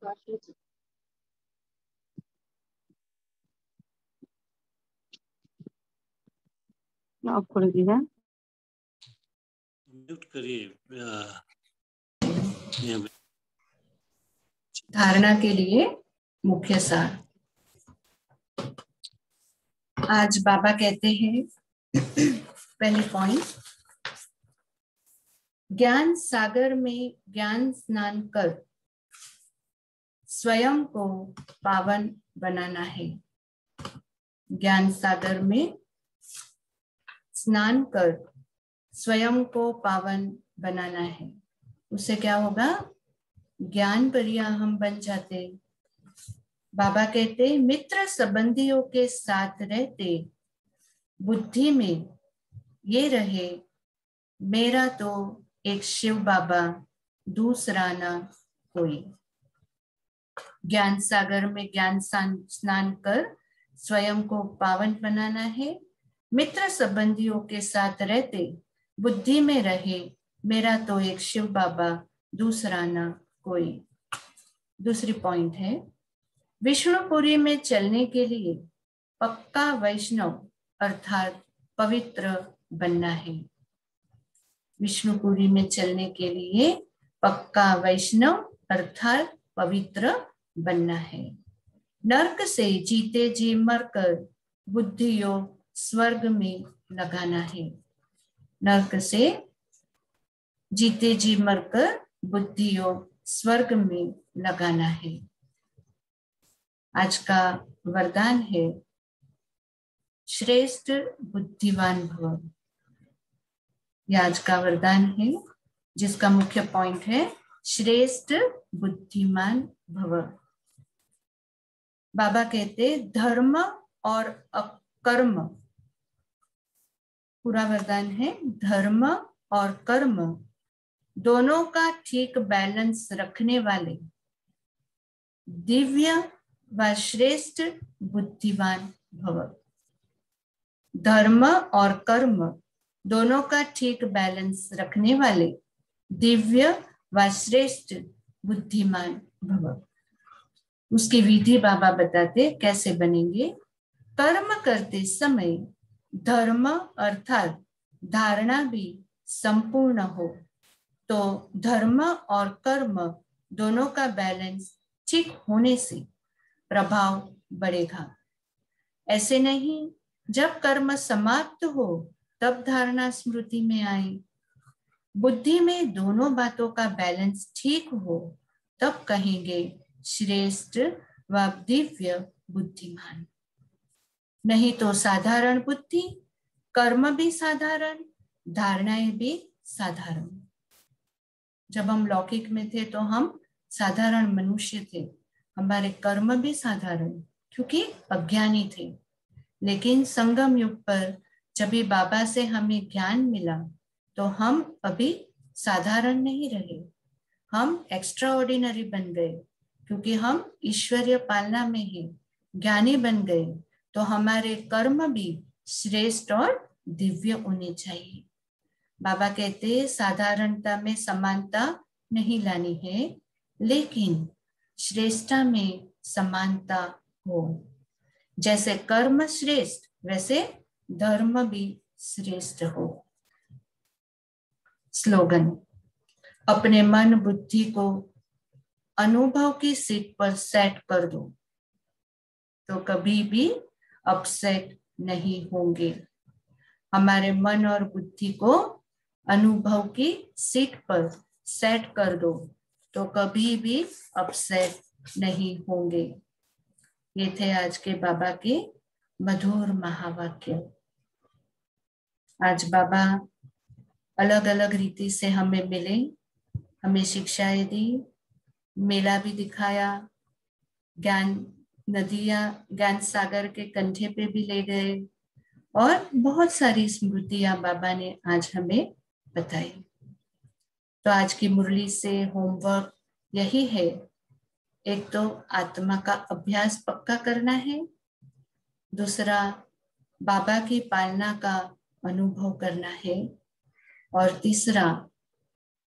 आप कर दीजिए, म्यूट करिए। धारणा के लिए मुख्य सार। आज बाबा कहते हैं पहले पॉइंट, ज्ञान सागर में ज्ञान स्नान कर स्वयं को पावन बनाना है। ज्ञान सागर में स्नान कर स्वयं को पावन बनाना है। उससे क्या होगा? ज्ञान परिया हम बन जाते। बाबा कहते मित्र संबंधियों के साथ रहते बुद्धि में ये रहे, मेरा तो एक शिव बाबा दूसरा ना कोई। ज्ञान सागर में ज्ञान स्नान कर स्वयं को पावन बनाना है। मित्र संबंधियों के साथ रहते बुद्धि में रहे, मेरा तो एक शिव बाबा दूसरा ना कोई। दूसरी पॉइंट है, विष्णुपुरी में चलने के लिए पक्का वैष्णव अर्थात पवित्र बनना है। विष्णुपुरी में चलने के लिए पक्का वैष्णव अर्थात पवित्र बनना है। नरक से जीते जी मरकर बुद्धि योग स्वर्ग में लगाना है। नरक से जीते जी मरकर बुद्धि योग स्वर्ग में लगाना है। आज का वरदान है श्रेष्ठ बुद्धिमान भव। यह आज का वरदान है जिसका मुख्य पॉइंट है श्रेष्ठ बुद्धिमान भव। बाबा कहते धर्म और कर्म, पूरा वरदान है धर्म और कर्म दोनों का ठीक बैलेंस रखने वाले दिव्य व श्रेष्ठ बुद्धिमान भव। धर्म और कर्म दोनों का ठीक बैलेंस रखने वाले दिव्य व श्रेष्ठ बुद्धिमान भव। उसकी विधि बाबा बताते कैसे बनेंगे। कर्म करते समय धर्म अर्थात धारणा भी संपूर्ण हो तो धर्म और कर्म दोनों का बैलेंस ठीक होने से प्रभाव बढ़ेगा। ऐसे नहीं जब कर्म समाप्त हो तब धारणा स्मृति में आए। बुद्धि में दोनों बातों का बैलेंस ठीक हो तब कहेंगे श्रेष्ठ व दिव्य बुद्धिमान। नहीं तो साधारण बुद्धि, कर्म भी साधारण, धारणाएं भी साधारण। जब हम लौकिक में थे तो हम साधारण मनुष्य थे, हमारे कर्म भी साधारण क्योंकि अज्ञानी थे। लेकिन संगम युग पर जब भी बाबा से हमें ज्ञान मिला तो हम अभी साधारण नहीं रहे, हम एक्स्ट्रा ऑर्डिनरी बन गए क्योंकि हम ईश्वरीय पालना में ही ज्ञानी बन गए। तो हमारे कर्म भी श्रेष्ठ और दिव्य होने चाहिए। बाबा कहते हैं साधारणता में समानता नहीं लानी है, लेकिन श्रेष्ठता में समानता हो। जैसे कर्म श्रेष्ठ वैसे धर्म भी श्रेष्ठ हो। स्लोगन, अपने मन बुद्धि को अनुभव की सीट पर सेट कर दो तो कभी भी अपसेट नहीं होंगे। हमारे मन और बुद्धि को अनुभव की सीट पर सेट कर दो तो कभी भी अपसेट नहीं होंगे। ये थे आज के बाबा के मधुर महावाक्य। आज बाबा अलग अलग रीति से हमें मिले, हमें शिक्षाएं दी, मेला भी दिखाया, ज्ञान नदियां ज्ञान सागर के कंधे पे भी ले गए और बहुत सारी स्मृतियां बाबा ने आज हमें बताई। तो आज की मुरली से होमवर्क यही है, एक तो आत्मा का अभ्यास पक्का करना है, दूसरा बाबा की पालना का अनुभव करना है और तीसरा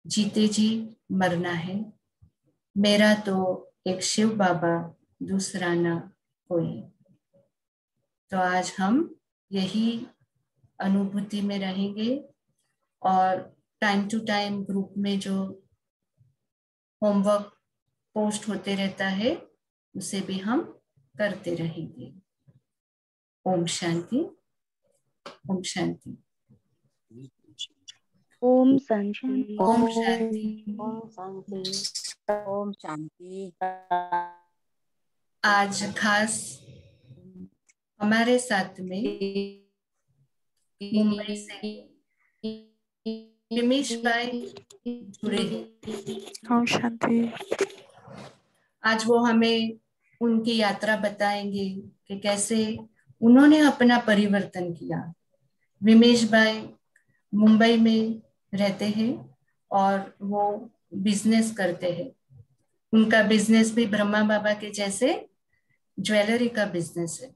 जीते जी मरना है। मेरा तो एक शिव बाबा, दूसरा ना कोई। तो आज हम यही अनुभूति में रहेंगे और टाइम टू टाइम ग्रुप में जो होमवर्क पोस्ट होते रहता है उसे भी हम करते रहेंगे। ओम शांति, ओम शांति, ओम शांति। ओम शांति। ओम शांति, ओम शांति। आज खास हमारे साथ में मुंबई से रमेश भाई जुड़े हैं। ओम शांति। आज वो हमें उनकी यात्रा बताएंगे कि कैसे उन्होंने अपना परिवर्तन किया। विमेश भाई मुंबई में रहते हैं और वो बिजनेस करते हैं। उनका बिजनेस भी ब्रह्मा बाबा के जैसे ज्वेलरी का बिजनेस है।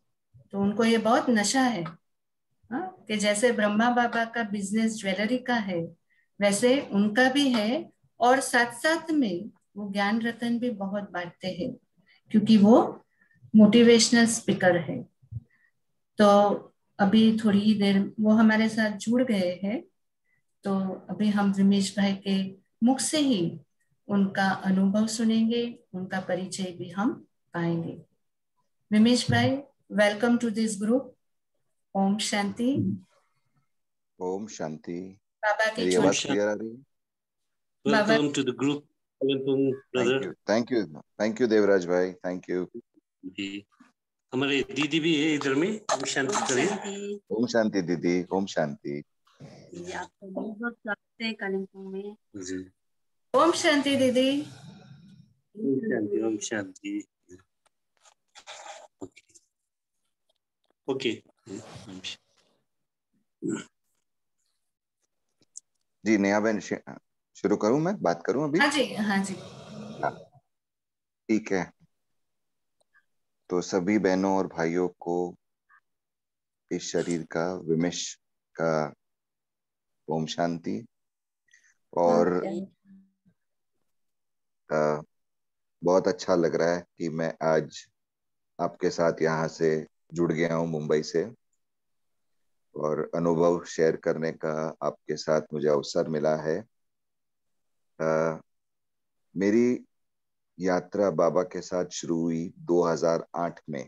तो उनको ये बहुत नशा है, हाँ? कि जैसे ब्रह्मा बाबा का बिजनेस ज्वेलरी का है वैसे उनका भी है। और साथ साथ में वो ज्ञान रतन भी बहुत बांटते हैं क्योंकि वो मोटिवेशनल स्पीकर है। तो अभी थोड़ी ही देर वो हमारे साथ जुड़ गए हैं। तो अभी हम विमेश भाई के मुख से ही उनका अनुभव सुनेंगे, उनका परिचय भी हम पाएंगे। विमेश भाई, वेलकम टू दिस ग्रुप। ओम शांति। ओम शांति। बाबा की मेरी आवाज क्लियर आ रही है? बाबा Welcome to the group. Welcome, brother. Thank you Devraj भाई, थैंक यू। जी, हमारे दीदी भी है इधर में। ओम शांति करें। ओम शांति दीदी, ओम शांति। आपको बहुत बहुत स्वागत है कालिम्पोंग में। जी, ओम शांति दीदी। ओम शांति, ओम शांति। ओके, जी नेहा बहन, शुरू करूं? मैं बात करूं अभी? हाँ जी, हाँ जी। ठीक है। तो सभी बहनों और भाइयों को इस शरीर का, विमेश का ओम शांति। और बहुत अच्छा लग रहा है कि मैं आज आपके साथ यहाँ से जुड़ गया हूँ मुंबई से, और अनुभव शेयर करने का आपके साथ मुझे अवसर मिला है। मेरी यात्रा बाबा के साथ शुरू हुई 2008 में।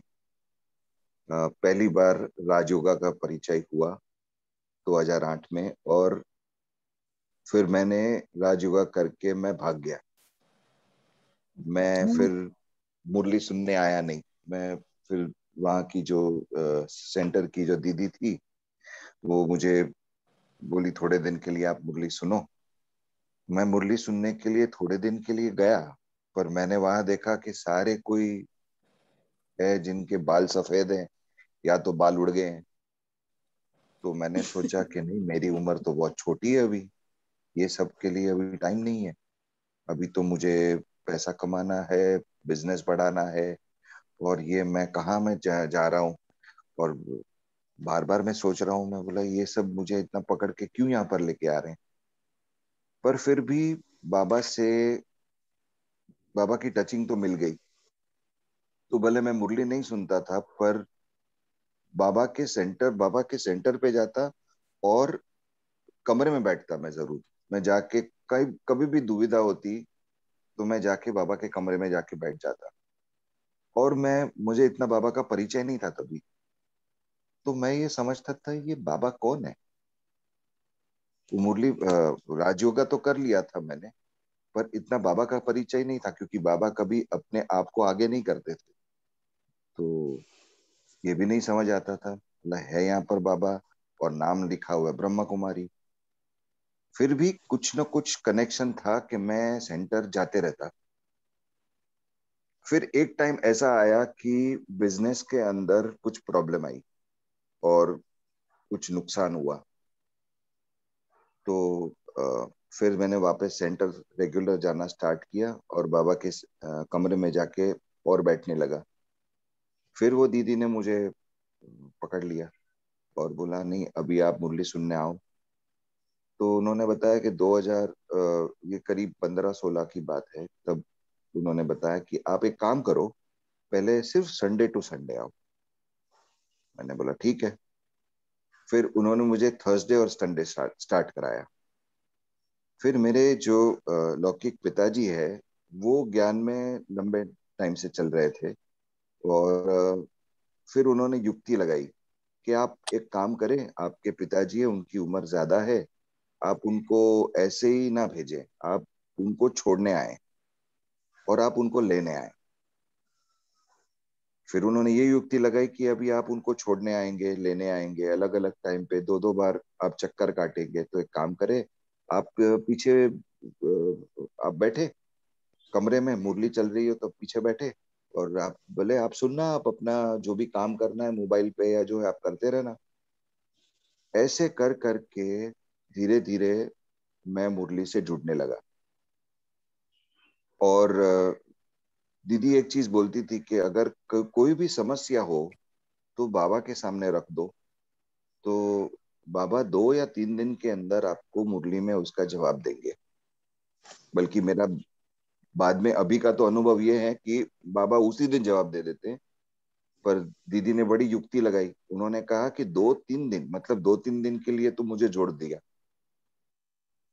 पहली बार राजयोगा का परिचय हुआ 2008 में, और फिर मैंने राजयोगा करके मैं भाग गया। मैं फिर मुरली सुनने आया नहीं। मैं फिर वहाँ की जो सेंटर की जो दीदी थी वो मुझे बोली थोड़े दिन के लिए आप मुरली सुनो। मैं मुरली सुनने के लिए थोड़े दिन के लिए गया, पर मैंने वहां देखा कि सारे कोई है जिनके बाल सफेद हैं या तो बाल उड़ गए हैं। तो मैंने सोचा कि नहीं, मेरी उम्र तो बहुत छोटी है अभी, ये सब के लिए अभी टाइम नहीं है। अभी तो मुझे पैसा कमाना है, बिजनेस बढ़ाना है, और ये मैं कहाँ मैं जा रहा हूँ। और बार बार मैं सोच रहा हूँ, मैं बोला ये सब मुझे इतना पकड़ के क्यों यहाँ पर लेके आ रहे हैं। पर फिर भी बाबा से, बाबा की टचिंग तो मिल गई। तो भले मैं मुरली नहीं सुनता था, पर बाबा के सेंटर पे जाता और कमरे में बैठता मैं जरूर। मैं जाके कहीं कभी भी दुविधा होती तो मैं जाके बाबा के कमरे में जाके बैठ जाता। और मुझे इतना बाबा का परिचय नहीं था तभी। तो मैं ये समझता था ये बाबा कौन है। तो मुरली राजयोगा तो कर लिया था मैंने, पर इतना बाबा का परिचय नहीं था, क्योंकि बाबा कभी अपने आप को आगे नहीं करते थे। तो ये भी नहीं समझ आता था, है यहाँ पर बाबा और नाम लिखा हुआ है ब्रह्मा कुमारी। फिर भी कुछ न कुछ कनेक्शन था कि मैं सेंटर जाते रहता। फिर एक टाइम ऐसा आया कि बिजनेस के अंदर कुछ प्रॉब्लम आई और कुछ नुकसान हुआ। तो फिर मैंने वापस सेंटर रेगुलर जाना स्टार्ट किया और बाबा के कमरे में जाके और बैठने लगा। फिर वो दीदी ने मुझे पकड़ लिया और बोला नहीं, अभी आप मुरली सुनने आओ। तो उन्होंने बताया कि 2000 ये करीब 15-16 की बात है, तब उन्होंने बताया कि आप एक काम करो, पहले सिर्फ संडे टू संडे आओ। मैंने बोला ठीक है। फिर उन्होंने मुझे थर्सडे और संडे स्टार्ट कराया। फिर मेरे जो लौकिक पिताजी है वो ज्ञान में लंबे टाइम से चल रहे थे, और फिर उन्होंने युक्ति लगाई कि आप एक काम करें, आपके पिताजी है, उनकी उम्र ज्यादा है, आप उनको ऐसे ही ना भेजें, आप उनको छोड़ने आए और आप उनको लेने आए। फिर उन्होंने ये युक्ति लगाई कि अभी आप उनको छोड़ने आएंगे, लेने आएंगे, अलग अलग टाइम पे दो दो बार आप चक्कर काटेंगे, तो एक काम करें, आप पीछे आप बैठे कमरे में, मुरली चल रही हो तो पीछे बैठे, और आप बोले आप सुनना, आप अपना जो भी काम करना है मोबाइल पे या जो है आप करते रहना। ऐसे कर करके धीरे धीरे मैं मुरली से जुड़ने लगा। और दीदी एक चीज बोलती थी कि अगर कोई भी समस्या हो तो बाबा के सामने रख दो, तो बाबा 2 या 3 दिन के अंदर आपको मुरली में उसका जवाब देंगे। बल्कि मेरा बाद में अभी का तो अनुभव ये है कि बाबा उसी दिन जवाब दे देते हैं। पर दीदी ने बड़ी युक्ति लगाई, उन्होंने कहा कि 2-3 दिन, मतलब 2-3 दिन के लिए तो मुझे जोड़ दिया।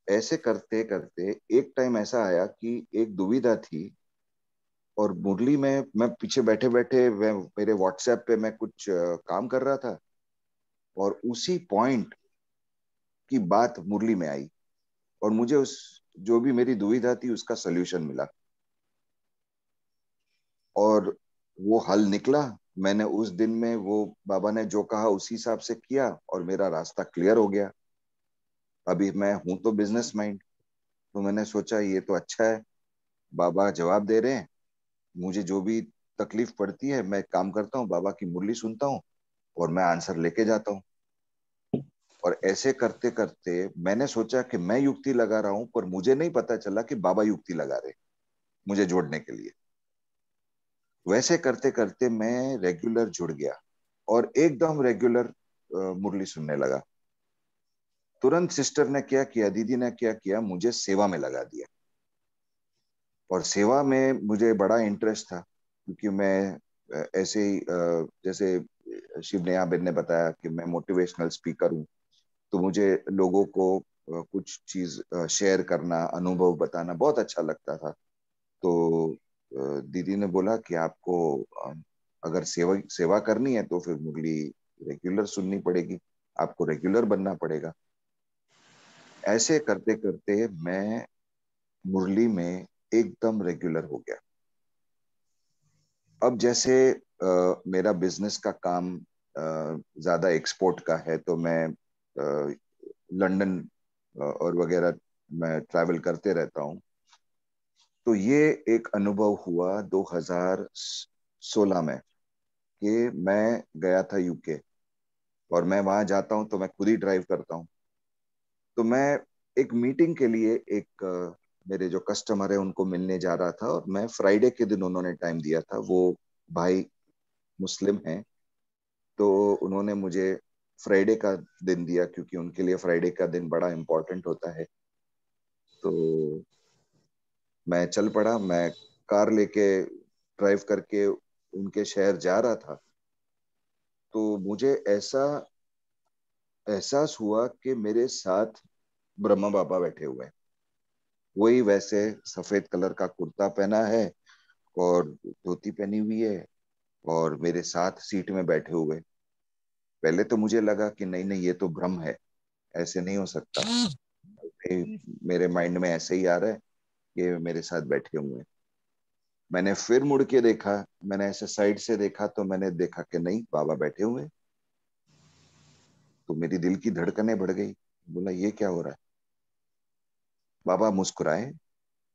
ऐसे करते करते एक टाइम ऐसा आया कि एक दुविधा थी, और मुरली में मैं पीछे बैठे बैठे मेरे व्हाट्सएप पे मैं कुछ काम कर रहा था, और उसी पॉइंट की बात मुरली में आई, और मुझे उस जो भी मेरी दुविधा थी उसका सलूशन मिला, और वो हल निकला। मैंने उस दिन में वो बाबा ने जो कहा उसी हिसाब से किया, और मेरा रास्ता क्लियर हो गया। अभी मैं हूं तो बिजनेस माइंड, तो मैंने सोचा ये तो अच्छा है, बाबा जवाब दे रहे हैं, मुझे जो भी तकलीफ पड़ती है मैं काम करता हूँ, बाबा की मुरली सुनता हूँ और मैं आंसर लेके जाता हूँ। और ऐसे करते करते मैंने सोचा कि मैं युक्ति लगा रहा हूं, पर मुझे नहीं पता चला कि बाबा युक्ति लगा रहे मुझे जोड़ने के लिए। वैसे करते करते मैं रेगुलर जुड़ गया, और एकदम रेगुलर मुरली सुनने लगा। तुरंत सिस्टर ने क्या किया, दीदी ने क्या किया, मुझे सेवा में लगा दिया। और सेवा में मुझे बड़ा इंटरेस्ट था, क्योंकि मैं ऐसे ही जैसे शिव नेहा बेन ने बताया कि मैं मोटिवेशनल स्पीकर हूँ, तो मुझे लोगों को कुछ चीज शेयर करना, अनुभव बताना बहुत अच्छा लगता था। तो दीदी ने बोला कि आपको अगर सेवा सेवा करनी है तो फिर मुरली रेगुलर सुननी पड़ेगी, आपको रेगुलर बनना पड़ेगा। ऐसे करते करते मैं मुरली में एकदम रेगुलर हो गया। अब जैसे मेरा बिजनेस का काम ज्यादा एक्सपोर्ट का है, तो मैं लंदन और वगैरह मैं ट्रैवल करते रहता हूँ। तो ये एक अनुभव हुआ 2016 में कि मैं गया था यूके, और मैं वहां जाता हूँ तो मैं खुद ही ड्राइव करता हूँ। तो मैं एक मीटिंग के लिए एक मेरे जो कस्टमर है उनको मिलने जा रहा था, और मैं फ्राइडे के दिन उन्होंने टाइम दिया था। वो भाई मुस्लिम हैं, तो उन्होंने मुझे फ्राइडे का दिन दिया, क्योंकि उनके लिए फ्राइडे का दिन बड़ा इम्पोर्टेंट होता है। तो मैं चल पड़ा, मैं कार लेके ड्राइव करके उनके शहर जा रहा था। तो मुझे ऐसा एहसास हुआ कि मेरे साथ ब्रह्मा बाबा बैठे हुए हैं। वही वैसे सफेद कलर का कुर्ता पहना है और धोती पहनी हुई है, और मेरे साथ सीट में बैठे हुए। पहले तो मुझे लगा कि नहीं नहीं ये तो भ्रम है, ऐसे नहीं हो सकता। मेरे माइंड में ऐसे ही आ रहा है कि मेरे साथ बैठे हुए हैं। मैंने फिर मुड़ के देखा, मैंने ऐसे साइड से देखा, तो मैंने देखा कि नहीं, बाबा बैठे हुए हैं। तो मेरी दिल की धड़कनें बढ़ गई। बोला ये क्या हो रहा है। बाबा मुस्कुराए,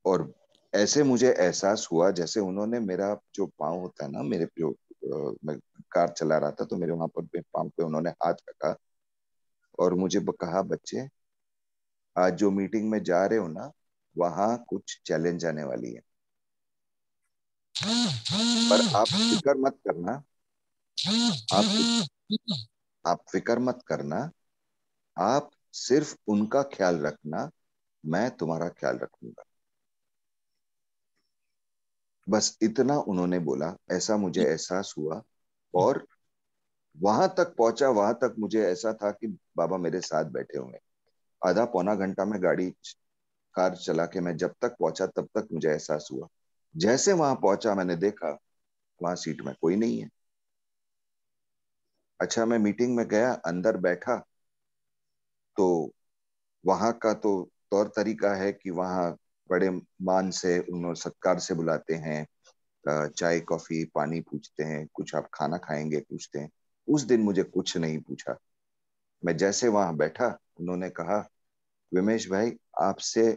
और ऐसे मुझे एहसास हुआ जैसे उन्होंने मेरा जो पाँव होता है ना, मेरे जो मैं कार चला रहा था तो मेरे वहां पर पाँव पे उन्होंने हाथ रखा, और मुझे कहा बच्चे, आज जो मीटिंग में जा रहे हो ना, वहां कुछ चैलेंज आने वाली है, पर आप फिक्र मत करना। आप आप फिक्र मत करना, आप सिर्फ उनका ख्याल रखना, मैं तुम्हारा ख्याल रखूंगा। बस इतना उन्होंने बोला, ऐसा मुझे एहसास हुआ। और वहां तक पहुंचा, वहां तक मुझे ऐसा था कि बाबा मेरे साथ बैठे हुए। आधा पौना घंटा में गाड़ी कार चला के मैं जब तक पहुंचा तब तक मुझे एहसास हुआ। जैसे वहां पहुंचा मैंने देखा वहां सीट में कोई नहीं है। अच्छा, मैं मीटिंग में गया, अंदर बैठा, तो वहां का तो तौर तरीका है कि वहां बड़े मान से उन्होंने सत्कार से बुलाते हैं, चाय कॉफी पानी पूछते हैं, कुछ आप खाना खाएंगे पूछते हैं। उस दिन मुझे कुछ नहीं पूछा। मैं जैसे वहां बैठा, उन्होंने कहा, विमेश भाई आपसे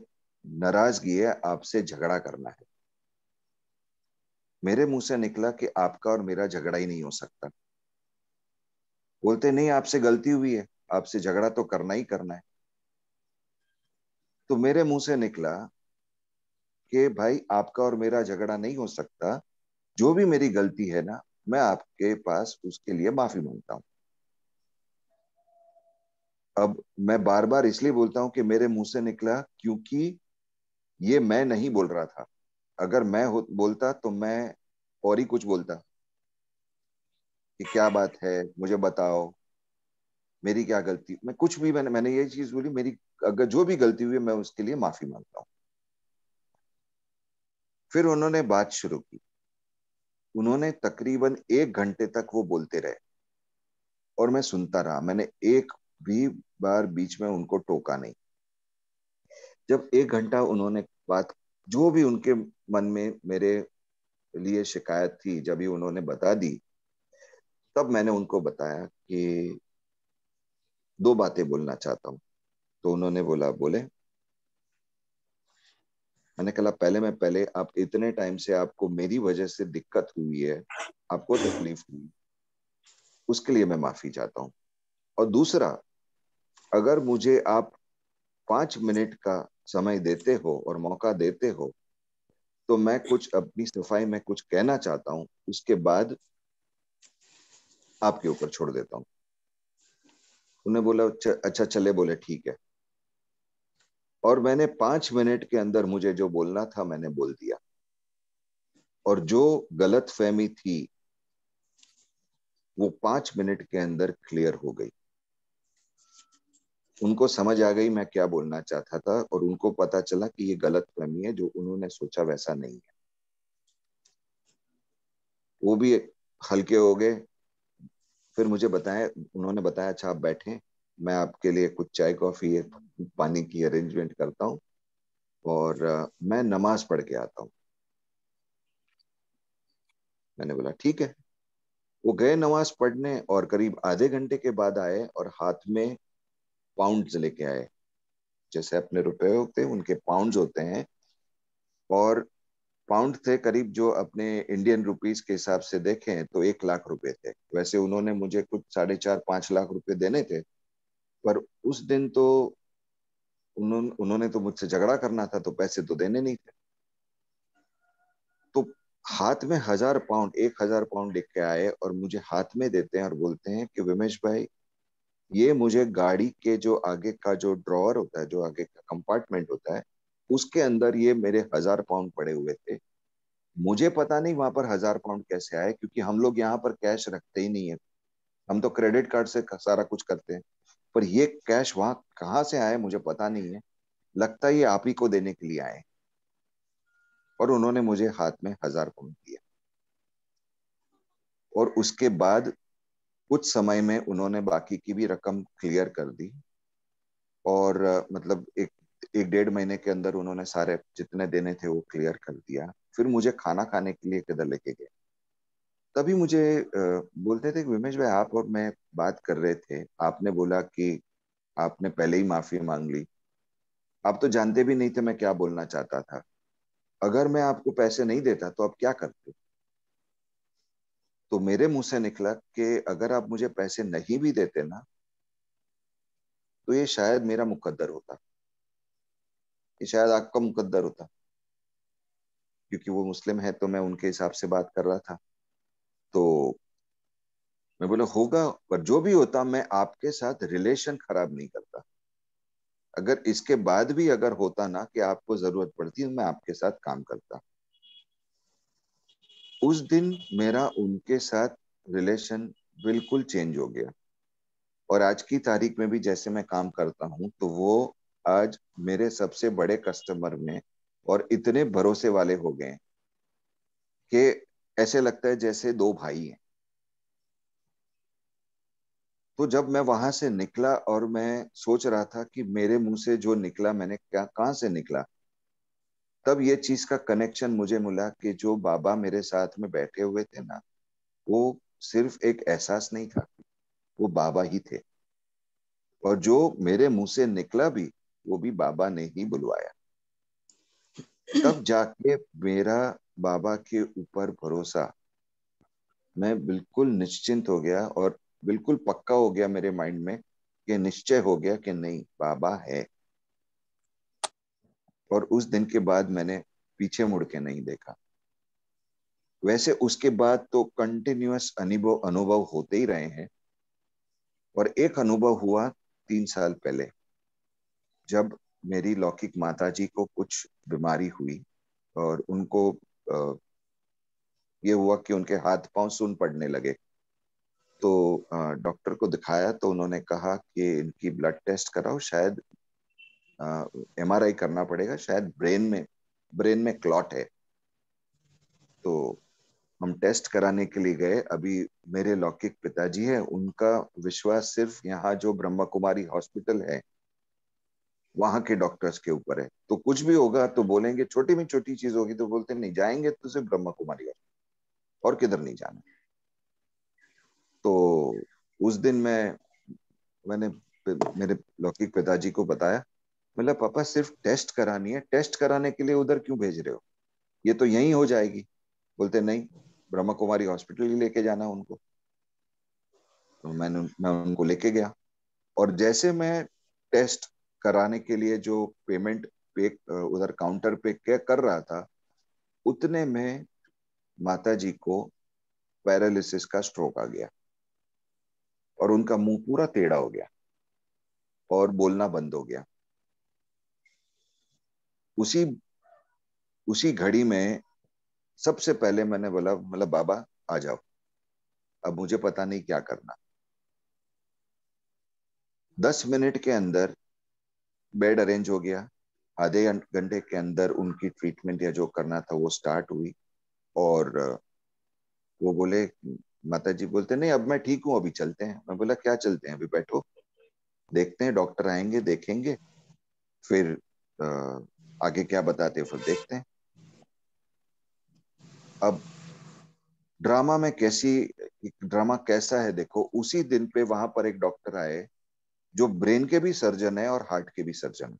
नाराजगी है, आपसे झगड़ा करना है। मेरे मुंह से निकला कि आपका और मेरा झगड़ा ही नहीं हो सकता। बोलते नहीं, आपसे गलती हुई है, आपसे झगड़ा तो करना ही करना है। तो मेरे मुंह से निकला कि भाई आपका और मेरा झगड़ा नहीं हो सकता, जो भी मेरी गलती है ना, मैं आपके पास उसके लिए माफी मांगता हूं। अब मैं बार बार इसलिए बोलता हूं कि मेरे मुंह से निकला, क्योंकि ये मैं नहीं बोल रहा था। अगर मैं बोलता तो मैं और ही कुछ बोलता कि क्या बात है, मुझे बताओ मेरी क्या गलती। मैं कुछ भी, मैंने ये चीज बोली, मेरी अगर जो भी गलती हुई है मैं उसके लिए माफी मांगता हूँ। फिर उन्होंने बात शुरू की। उन्होंने तकरीबन 1 घंटे तक वो बोलते रहे और मैं सुनता रहा। मैंने एक भी बार बीच में उनको टोका नहीं। जब 1 घंटा उन्होंने बात, जो भी उनके मन में मेरे लिए शिकायत थी, जब ही उन्होंने बता दी, तब मैंने उनको बताया कि 2 बातें बोलना चाहता हूँ। तो उन्होंने बोला, बोले। मैंने कहा, पहले आप इतने टाइम से आपको मेरी वजह से दिक्कत हुई है, आपको तकलीफ हुई, उसके लिए मैं माफी चाहता हूँ। और दूसरा, अगर मुझे आप 5 मिनट का समय देते हो और मौका देते हो तो मैं कुछ अपनी सफाई में कुछ कहना चाहता हूँ, उसके बाद आपके ऊपर छोड़ देता हूँ। उन्हें बोला, अच्छा चले, बोले ठीक है। और मैंने 5 मिनट के अंदर मुझे जो बोलना था मैंने बोल दिया। और जो गलत फहमी थी वो 5 मिनट के अंदर क्लियर हो गई। उनको समझ आ गई मैं क्या बोलना चाहता था, और उनको पता चला कि ये गलत फहमी है, जो उन्होंने सोचा वैसा नहीं है। वो भी हल्के हो गए। फिर मुझे बताया, उन्होंने बताया, अच्छा आप बैठें, मैं आपके लिए कुछ चाय कॉफी पानी की अरेंजमेंट करता हूँ, और मैं नमाज पढ़ के आता हूँ। मैंने बोला ठीक है। वो गए नमाज पढ़ने, और करीब आधे घंटे के बाद आए और हाथ में पाउंड्स लेके आए। जैसे अपने रुपए होते हैं उनके पाउंड्स होते हैं, और पाउंड थे करीब, जो अपने इंडियन रुपीस के हिसाब से देखें तो 1 लाख रुपए थे। वैसे उन्होंने मुझे कुछ 4.5-5 लाख रुपए देने थे, पर उस दिन तो उन्होंने तो मुझसे झगड़ा करना था, तो पैसे तो देने नहीं थे। तो हाथ में 1,000 पाउंड, 1,000 पाउंड लेके आए और मुझे हाथ में देते हैं और बोलते हैं कि विमेश भाई, ये मुझे गाड़ी के जो आगे का जो ड्रॉअर होता है, जो आगे का कंपार्टमेंट होता है, उसके अंदर ये मेरे 1,000 पाउंड पड़े हुए थे। मुझे पता नहीं वहां पर 1,000 पाउंड कैसे आए, क्योंकि हम लोग यहाँ पर कैश रखते ही नहीं है। हम तो क्रेडिट कार्ड से सारा कुछ करते हैं। पर ये कैश वहां कहाँ से आए मुझे पता नहीं है। लगता है ये आप ही को देने के लिए आए। और उन्होंने मुझे हाथ में 1,000 पाउंड दिया। और उसके बाद कुछ समय में उन्होंने बाकी की भी रकम क्लियर कर दी। और मतलब एक 1-1.5 महीने के अंदर उन्होंने सारे जितने देने थे वो क्लियर कर दिया। फिर मुझे खाना खाने के लिए किधर लेके गए। तभी मुझे बोलते थे कि विमेश भाई, आप और मैं बात कर रहे थे, आपने बोला कि आपने पहले ही माफी मांग ली। आप तो जानते भी नहीं थे मैं क्या बोलना चाहता था। अगर मैं आपको पैसे नहीं देता तो आप क्या करते। तो मेरे मुंह से निकला कि अगर आप मुझे पैसे नहीं भी देते ना, तो ये शायद मेरा मुकद्दर होता, ये शायद आपका मुकद्दर होता। क्योंकि वो मुस्लिम है तो मैं उनके हिसाब से बात कर रहा था। तो मैं बोला होगा, पर जो भी होता मैं आपके साथ रिलेशन खराब नहीं करता। अगर इसके बाद भी अगर होता ना कि आपको जरूरत पड़ती, मैं आपके साथ काम करता। उस दिन मेरा उनके साथ रिलेशन बिल्कुल चेंज हो गया। और आज की तारीख में भी जैसे मैं काम करता हूं तो वो आज मेरे सबसे बड़े कस्टमर में और इतने भरोसे वाले हो गए कि ऐसे लगता है जैसे दो भाई हैं। तो जब मैं वहां से निकला और मैं सोच रहा था कि मेरे मुंह से जो निकला मैंने क्या कहाँ से निकला, तब ये चीज का कनेक्शन मुझे मिला कि जो बाबा मेरे साथ में बैठे हुए थे ना, वो सिर्फ एक एहसास नहीं था, वो बाबा ही थे। और जो मेरे मुंह से निकला भी वो भी बाबा ने ही बुलवाया। तब जाके मेरा बाबा के ऊपर भरोसा, मैं बिल्कुल निश्चिंत हो गया और बिल्कुल पक्का हो गया मेरे माइंड में कि निश्चय हो गया कि नहीं, बाबा है। और उस दिन के बाद मैंने पीछे मुड़ के नहीं देखा। वैसे उसके बाद तो कंटिन्यूअस अनुभव अनुभव होते ही रहे हैं। और एक अनुभव हुआ 3 साल पहले, जब मेरी लौकिक माताजी को कुछ बीमारी हुई और उनको ये हुआ कि उनके हाथ पांव सुन पड़ने लगे। तो डॉक्टर को दिखाया तो उन्होंने कहा कि इनकी ब्लड टेस्ट कराओ, शायद एमआरआई करना पड़ेगा, शायद ब्रेन में क्लॉट है। तो हम टेस्ट कराने के लिए गए। अभी मेरे लौकिक पिताजी है, उनका विश्वास सिर्फ यहाँ जो ब्रह्मा कुमारी हॉस्पिटल है वहां के डॉक्टर्स के ऊपर है। तो कुछ भी होगा तो बोलेंगे, छोटी में छोटी चीज होगी तो बोलते नहीं, जाएंगे तो सिर्फ ब्रह्मा कुमारी हॉस्पिटल, और किधर नहीं जाना। तो उस दिन मैंने मेरे लौकिक पिताजी को बताया। मतलब पापा सिर्फ टेस्ट करानी है, टेस्ट कराने के लिए उधर क्यों भेज रहे हो, ये तो यहीं हो जाएगी। बोलते नहीं, ब्रह्मा कुमारी हॉस्पिटल ही लेके जाना उनको। तो मैं उनको लेके गया। और जैसे मैं टेस्ट कराने के लिए जो पेमेंट पे उधर काउंटर पे कर रहा था, उतने में माता जी को पैरालिसिस का स्ट्रोक आ गया और उनका मुंह पूरा टेढ़ा हो गया और बोलना बंद हो गया। उसी उसी घड़ी में सबसे पहले मैंने बोला, मतलब बाबा आ जाओ, अब मुझे पता नहीं क्या करना। 10 मिनट के अंदर बेड अरेंज हो गया। आधे घंटे के अंदर उनकी ट्रीटमेंट या जो करना था वो स्टार्ट हुई। और वो बोले, माता जी बोलते नहीं अब मैं ठीक हूँ, अभी चलते हैं। मैं बोला क्या चलते हैं, अभी बैठो, देखते हैं, डॉक्टर आएंगे देखेंगे, फिर आगे क्या बताते हैं फिर देखते हैं। अब ड्रामा कैसा है देखो, उसी दिन पे वहां पर एक डॉक्टर आए जो ब्रेन के भी सर्जन है और हार्ट के भी सर्जन,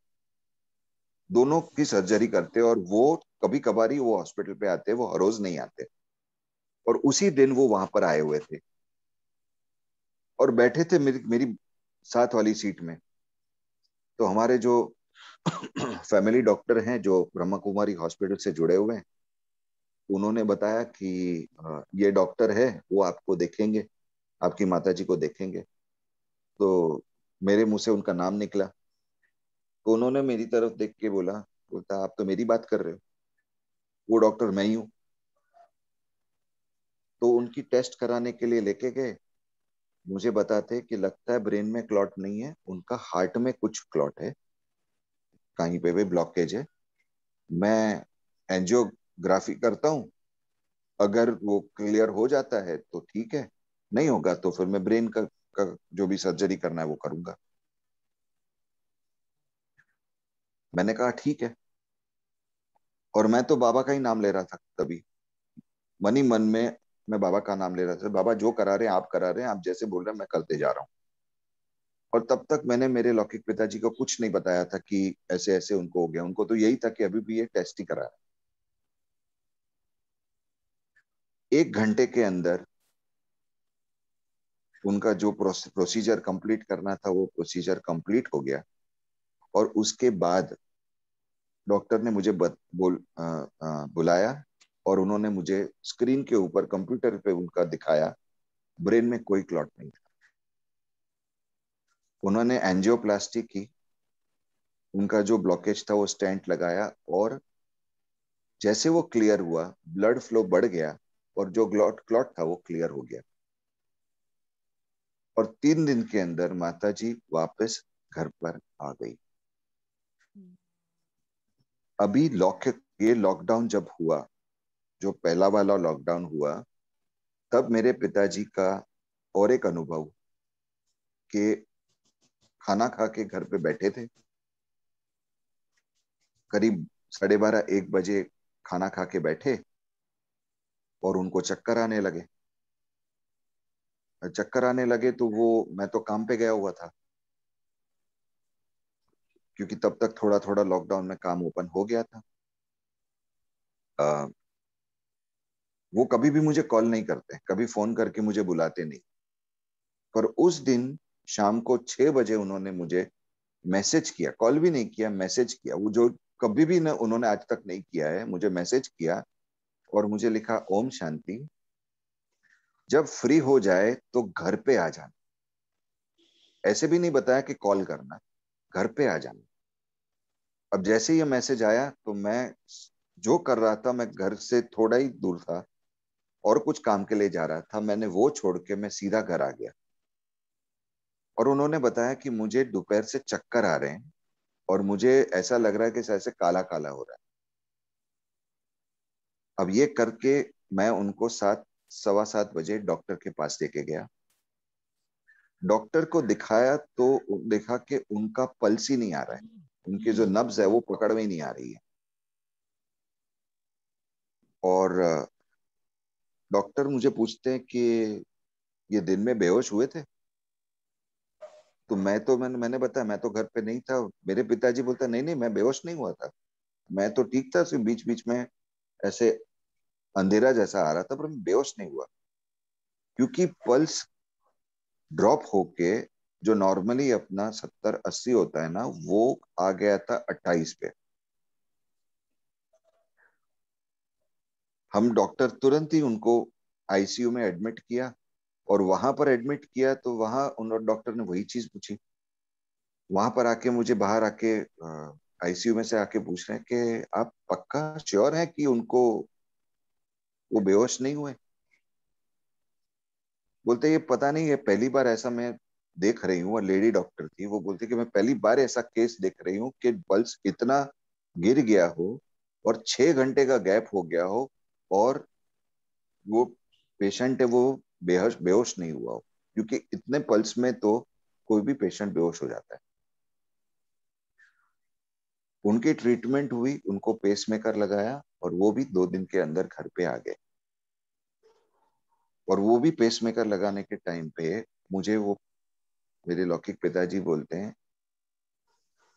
दोनों की सर्जरी करते हैं। और वो कभी कभार ही वो हॉस्पिटल पे आते हैं, वो हर रोज नहीं आते। और उसी दिन वो वहां पर आए हुए थे और बैठे थे मेरी साथ वाली सीट में। तो हमारे जो फैमिली डॉक्टर हैं जो ब्रह्मा कुमारी हॉस्पिटल से जुड़े हुए हैं, उन्होंने बताया कि ये डॉक्टर है, वो आपको देखेंगे, आपकी माताजी को देखेंगे। तो मेरे मुंह से उनका नाम निकला तो उन्होंने मेरी तरफ देख के बोलता आप तो मेरी बात कर रहे हो, वो डॉक्टर मैं ही हूँ। तो उनकी टेस्ट कराने के लिए लेके गए। मुझे बताते कि लगता है ब्रेन में क्लॉट नहीं है, उनका हार्ट में कुछ क्लॉट है, कहीं पे भी ब्लॉकेज है। मैं एंजियोग्राफी करता हूँ, अगर वो क्लियर हो जाता है तो ठीक है, नहीं होगा तो फिर मैं ब्रेन का जो भी सर्जरी करना है वो करूंगा। मैंने कहा ठीक है। और मैं तो बाबा का ही नाम ले रहा था तभी, मन ही मन में मैं बाबा का नाम ले रहा था। बाबा जो करा रहे हैं आप करा रहे हैं, आप जैसे बोल रहे हैं मैं करते जा रहा हूँ। और तब तक मैंने मेरे लौकिक पिताजी को कुछ नहीं बताया था कि ऐसे ऐसे उनको हो गया। उनको तो यही था कि अभी भी ये टेस्ट ही करा है। 1 घंटे के अंदर उनका जो प्रोसीजर कंप्लीट करना था वो प्रोसीजर कंप्लीट हो गया। और उसके बाद डॉक्टर ने मुझे बुलाया और उन्होंने मुझे स्क्रीन के ऊपर कंप्यूटर पे उनका दिखाया, ब्रेन में कोई क्लॉट नहीं था। उन्होंने एंजियोप्लास्टी की, उनका जो ब्लॉकेज था वो स्टेंट लगाया और जैसे वो क्लियर हुआ, ब्लड फ्लो बढ़ गया और जो क्लॉट था वो क्लियर हो गया। और 3 दिन के अंदर माता जी वापस घर पर आ गई। अभी ये लॉकडाउन जब हुआ, जो पहला वाला लॉकडाउन हुआ, तब मेरे पिताजी का और एक अनुभव कि खाना खा के घर पे बैठे थे, करीब 12:30-1 बजे खाना खा के बैठे और उनको चक्कर आने लगे। चक्कर आने लगे तो मैं तो काम पे गया हुआ था, क्योंकि तब तक थोड़ा थोड़ा लॉकडाउन में काम ओपन हो गया था। वो कभी भी मुझे कॉल नहीं करते, कभी फोन करके मुझे बुलाते नहीं, पर उस दिन शाम को 6 बजे उन्होंने मुझे मैसेज किया, कॉल भी नहीं किया, मैसेज किया, वो जो कभी भी ना उन्होंने आज तक नहीं किया है। मुझे मैसेज किया और मुझे लिखा, ओम शांति, जब फ्री हो जाए तो घर पे आ जाना। ऐसे भी नहीं बताया कि कॉल करना, घर पे आ जाना। अब जैसे ये मैसेज आया तो मैं जो कर रहा था, मैं घर से थोड़ा ही दूर था और कुछ काम के लिए जा रहा था, मैंने वो छोड़ के मैं सीधा घर आ गया। और उन्होंने बताया कि मुझे दोपहर से चक्कर आ रहे हैं और मुझे ऐसा लग रहा है कि जैसे काला काला हो रहा है। अब ये करके मैं उनको 7, 7:15 बजे डॉक्टर के पास लेके गया। डॉक्टर को दिखाया तो देखा कि उनका पल्स ही नहीं आ रहा है, उनकी जो नब्ज है वो पकड़ में ही नहीं आ रही है। और डॉक्टर मुझे पूछते हैं कि ये दिन में बेहोश हुए थे? तो मैंने बताया मैं तो घर पे नहीं था। मेरे पिताजी बोलते नहीं नहीं, मैं बेहोश नहीं हुआ था, मैं तो ठीक था, सिर्फ बीच बीच में ऐसे अंधेरा जैसा आ रहा था, पर मैं बेहोश नहीं हुआ। क्योंकि पल्स ड्रॉप होके जो नॉर्मली अपना 70-80 होता है ना, वो आ गया था 28 पे। हम डॉक्टर तुरंत ही उनको आईसीयू में एडमिट किया, और वहां पर एडमिट किया तो वहां उन डॉक्टर ने वही चीज पूछी। वहां पर आके मुझे बाहर आके आईसीयू में से आके पूछ रहे हैं कि आप पक्का श्योर हैं कि उनको वो बेहोश नहीं हुए? बोलते ये पता नहीं, ये पहली बार ऐसा मैं देख रही हूँ। और लेडी डॉक्टर थी, वो बोलती कि मैं पहली बार ऐसा केस देख रही हूँ कि पल्स इतना गिर गया हो और 6 घंटे का गैप हो गया हो और वो पेशेंट है वो बेहोश बेहोश नहीं हुआ हो। क्योंकि इतने पल्स में तो कोई भी पेशेंट बेहोश हो जाता है। उनकी ट्रीटमेंट हुई, उनको पेसमेकर लगाया और वो भी 2 दिन के अंदर घर पे आ गए। और वो भी पेसमेकर लगाने के टाइम पे मुझे वो मेरे लौकिक पिताजी बोलते हैं,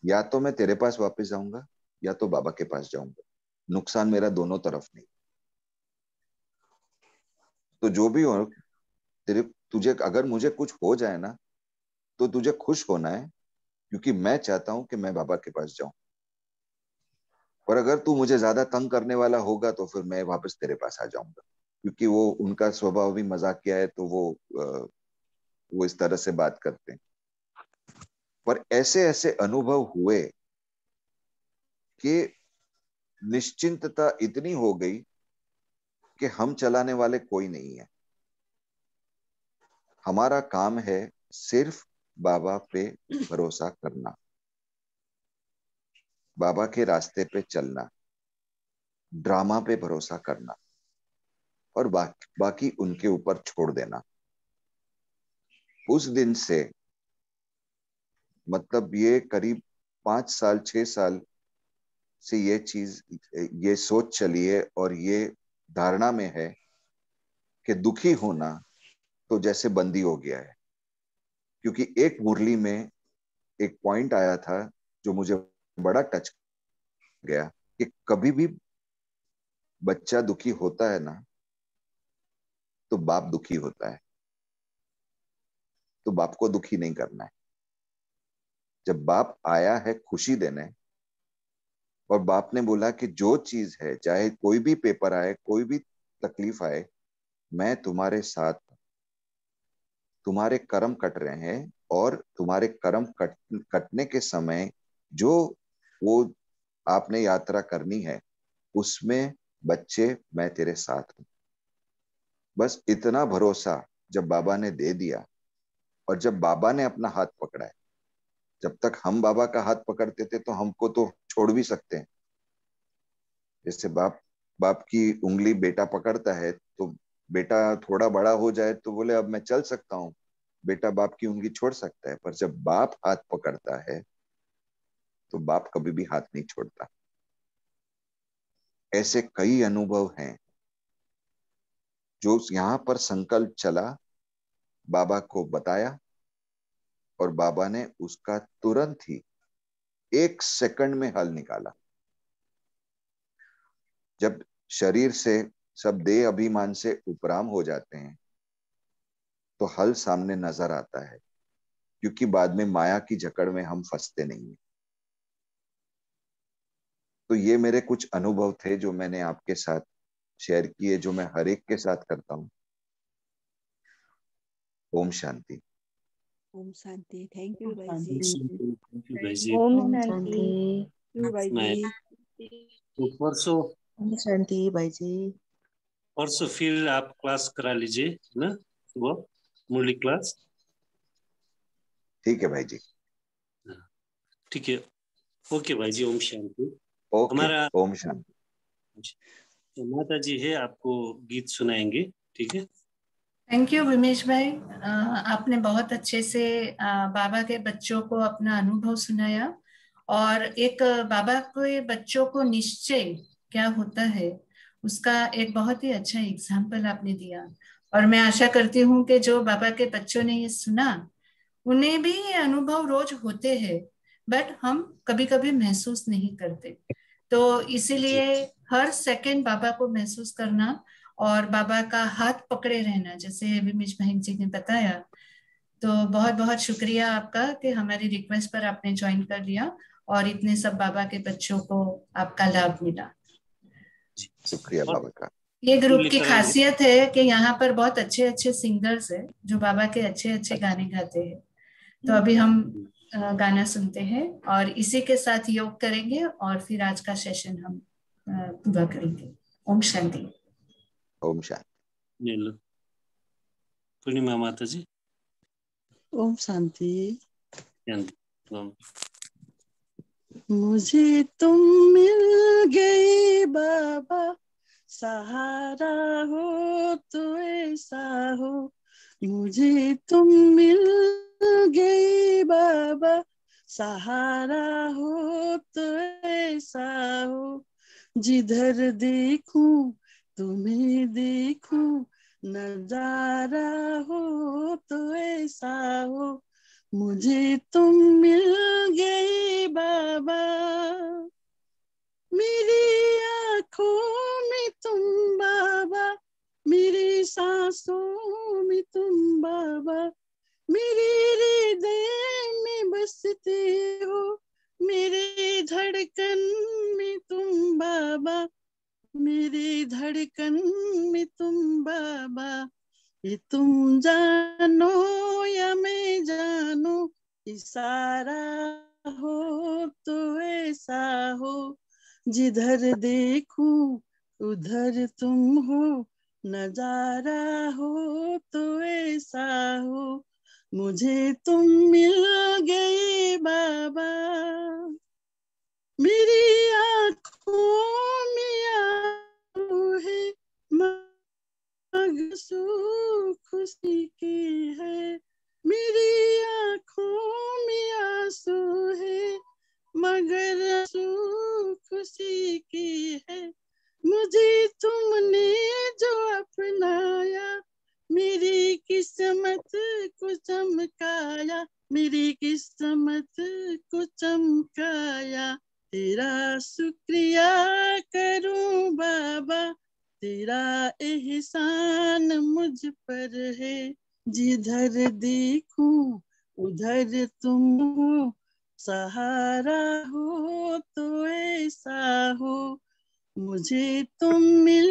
या तो मैं तेरे पास वापस जाऊंगा या तो बाबा के पास जाऊंगा, नुकसान मेरा दोनों तरफ नहीं। तो जो भी हो, तेरे तुझे अगर मुझे कुछ हो जाए ना, तो तुझे खुश होना है, क्योंकि मैं चाहता हूं कि मैं बाबा के पास जाऊं। और अगर तू मुझे ज्यादा तंग करने वाला होगा तो फिर मैं वापस तेरे पास आ जाऊंगा। क्योंकि वो उनका स्वभाव भी मजाकिया है, तो वो इस तरह से बात करते हैं। पर ऐसे ऐसे अनुभव हुए कि निश्चिंतता इतनी हो गई कि हम चलाने वाले कोई नहीं है। हमारा काम है सिर्फ बाबा पे भरोसा करना, बाबा के रास्ते पे चलना, ड्रामा पे भरोसा करना और बाकी उनके ऊपर छोड़ देना। उस दिन से मतलब ये करीब 5 साल 6 साल से ये सोच चली है और ये धारणा में है कि दुखी होना तो जैसे बंदी हो गया है। क्योंकि एक मुरली में एक पॉइंट आया था जो मुझे बड़ा टच गया, कि कभी भी बच्चा दुखी होता है ना, तो बाप दुखी होता है। तो बाप को दुखी नहीं करना है। जब बाप आया है खुशी देने, और बाप ने बोला कि जो चीज है, चाहे कोई भी पेपर आए, कोई भी तकलीफ आए, मैं तुम्हारे साथ, तुम्हारे कर्म कट रहे हैं और तुम्हारे कर्म कटने के समय जो वो आपने यात्रा करनी है, उसमें बच्चे मैं तेरे साथ हूं। बस इतना भरोसा जब बाबा ने दे दिया, और जब बाबा ने अपना हाथ पकड़ा है, जब तक हम बाबा का हाथ पकड़ते थे तो हमको तो छोड़ भी सकते हैं। जैसे बाप बाप की उंगली बेटा पकड़ता है, तो बेटा थोड़ा बड़ा हो जाए तो बोले अब मैं चल सकता हूँ, बेटा बाप की उंगली छोड़ सकता है। पर जब बाप हाथ पकड़ता है तो बाप कभी भी हाथ नहीं छोड़ता। ऐसे कई अनुभव हैं जो यहाँ पर संकल्प चला, बाबा को बताया, और बाबा ने उसका तुरंत ही 1 सेकंड में हल निकाला। जब शरीर से सब देह अभिमान से उपराम हो जाते हैं तो हल सामने नजर आता है, क्योंकि बाद में माया की जकड़ में हम फंसते नहीं हैं। तो ये मेरे कुछ अनुभव थे जो मैंने आपके साथ शेयर किए, जो मैं हर एक के साथ करता हूँ। ओम शांति। ओम शांति। थैंक यू भाई जी। थैंक यू भाई जी। ओम ओम शांति। शांति। यू भाई मैं जी। तो परसों ओम शांति भाई जी। परसों फिर आप क्लास करा लीजिए, है ना, सुबह मुरली क्लास। ठीक है भाई जी। ठीक है, ओके भाई जी। ओम शांति। ओके, हमारा ओम शांति। माता जी है, आपको गीत सुनाएंगे, ठीक है। थैंक यू विमेश भाई, आपने बहुत अच्छे से बाबा के बच्चों को अपना अनुभव सुनाया, और एक बाबा के बच्चों को निश्चय क्या होता है उसका एक बहुत ही अच्छा एग्जाम्पल आपने दिया। और मैं आशा करती हूँ कि जो बाबा के बच्चों ने ये सुना उन्हें भी ये अनुभव रोज होते हैं, बट हम कभी कभी महसूस नहीं करते। तो इसीलिए हर सेकंड बाबा को महसूस करना और बाबा का हाथ पकड़े रहना, जैसे विमेश भाई जी ने बताया। तो बहुत बहुत शुक्रिया आपका कि हमारी रिक्वेस्ट पर आपने ज्वाइन कर लिया और इतने सब बाबा के बच्चों को आपका लाभ मिला। शुक्रिया बाबा का। ये ग्रुप की कराएंगे। खासियत है कि यहाँ पर बहुत अच्छे अच्छे सिंगर्स हैं जो बाबा के अच्छे अच्छे गाने गाते हैं। तो अभी हम गाना सुनते हैं और इसी के साथ योग करेंगे और फिर आज का सेशन हम पूरा करेंगे। ओम शांति। ओम शांति। पूर्णिमा माता जी। ओम शांति। शांति। मुझे तुम मिल गए बाबा, सहारा हो तो ऐसा हो। मुझे तुम मिल गए बाबा, सहारा हो तो ऐसा हो। जिधर देखूं तुम्हें देखूं, नजारा हो तो ऐसा हो। मुझे तुम मिल गए बाबा, मेरी आंखों में तुम बाबा, मेरी सांसों में तुम बाबा, मेरे हृदय में बसते हो, मेरे धड़कन में तुम बाबा, मेरी धड़कन में तुम बाबा। ये तुम जानो या मैं जानू, इशारा हो तो ऐसा हो। जिधर देखूं उधर तुम हो, नजारा हो तो ऐसा हो। मुझे तुम मिल गए बाबा, मेरी आंखों में आंसू है, आंसू खुशी की है। मेरी आंखों में आंसू है, मगर आंसू खुशी की है। मुझे तुमने जो अपनाया, मेरी किस्मत को चमकाया, मेरी किस्मत को चमकाया। तेरा शुक्रिया करूं बाबा, तेरा एहसान मुझ पर है। जिधर देखूं उधर तुम हो, सहारा हो तो ऐसा हो। मुझे तुम मिल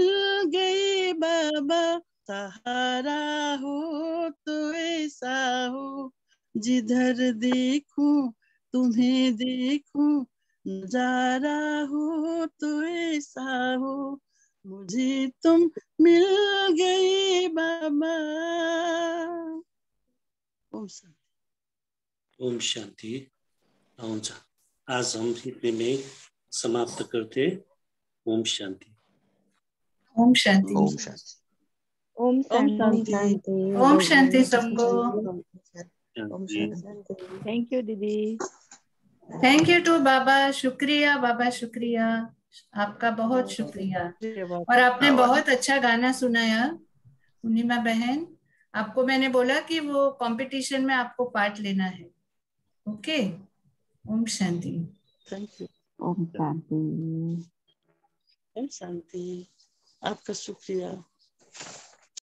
गए बाबा, सहारा हो तो ऐसा हो। जिधर देखूं तुम्हें देखूं, नजारा हो तो ऐसा हो। मुझे तुम मिल गई बाबा। ओम शांति। ओम शांति। हुन्छ आज हम इतने में समाप्त करते। ओम शांति। ओम शांति। ओम शांति। ओम ओम शांति। शांति। ओम शांति सबको। थैंक यू दीदी। थैंक यू टू बाबा। शुक्रिया बाबा, शुक्रिया आपका, बहुत शुक्रिया। और आपने बहुत अच्छा गाना सुनाया पूर्णिमा बहन। आपको मैंने बोला कि वो कंपटीशन में आपको पार्ट लेना है। ओके। ओम शांति। Thank you. ओम शांति। ओम शांति। आपका शुक्रिया।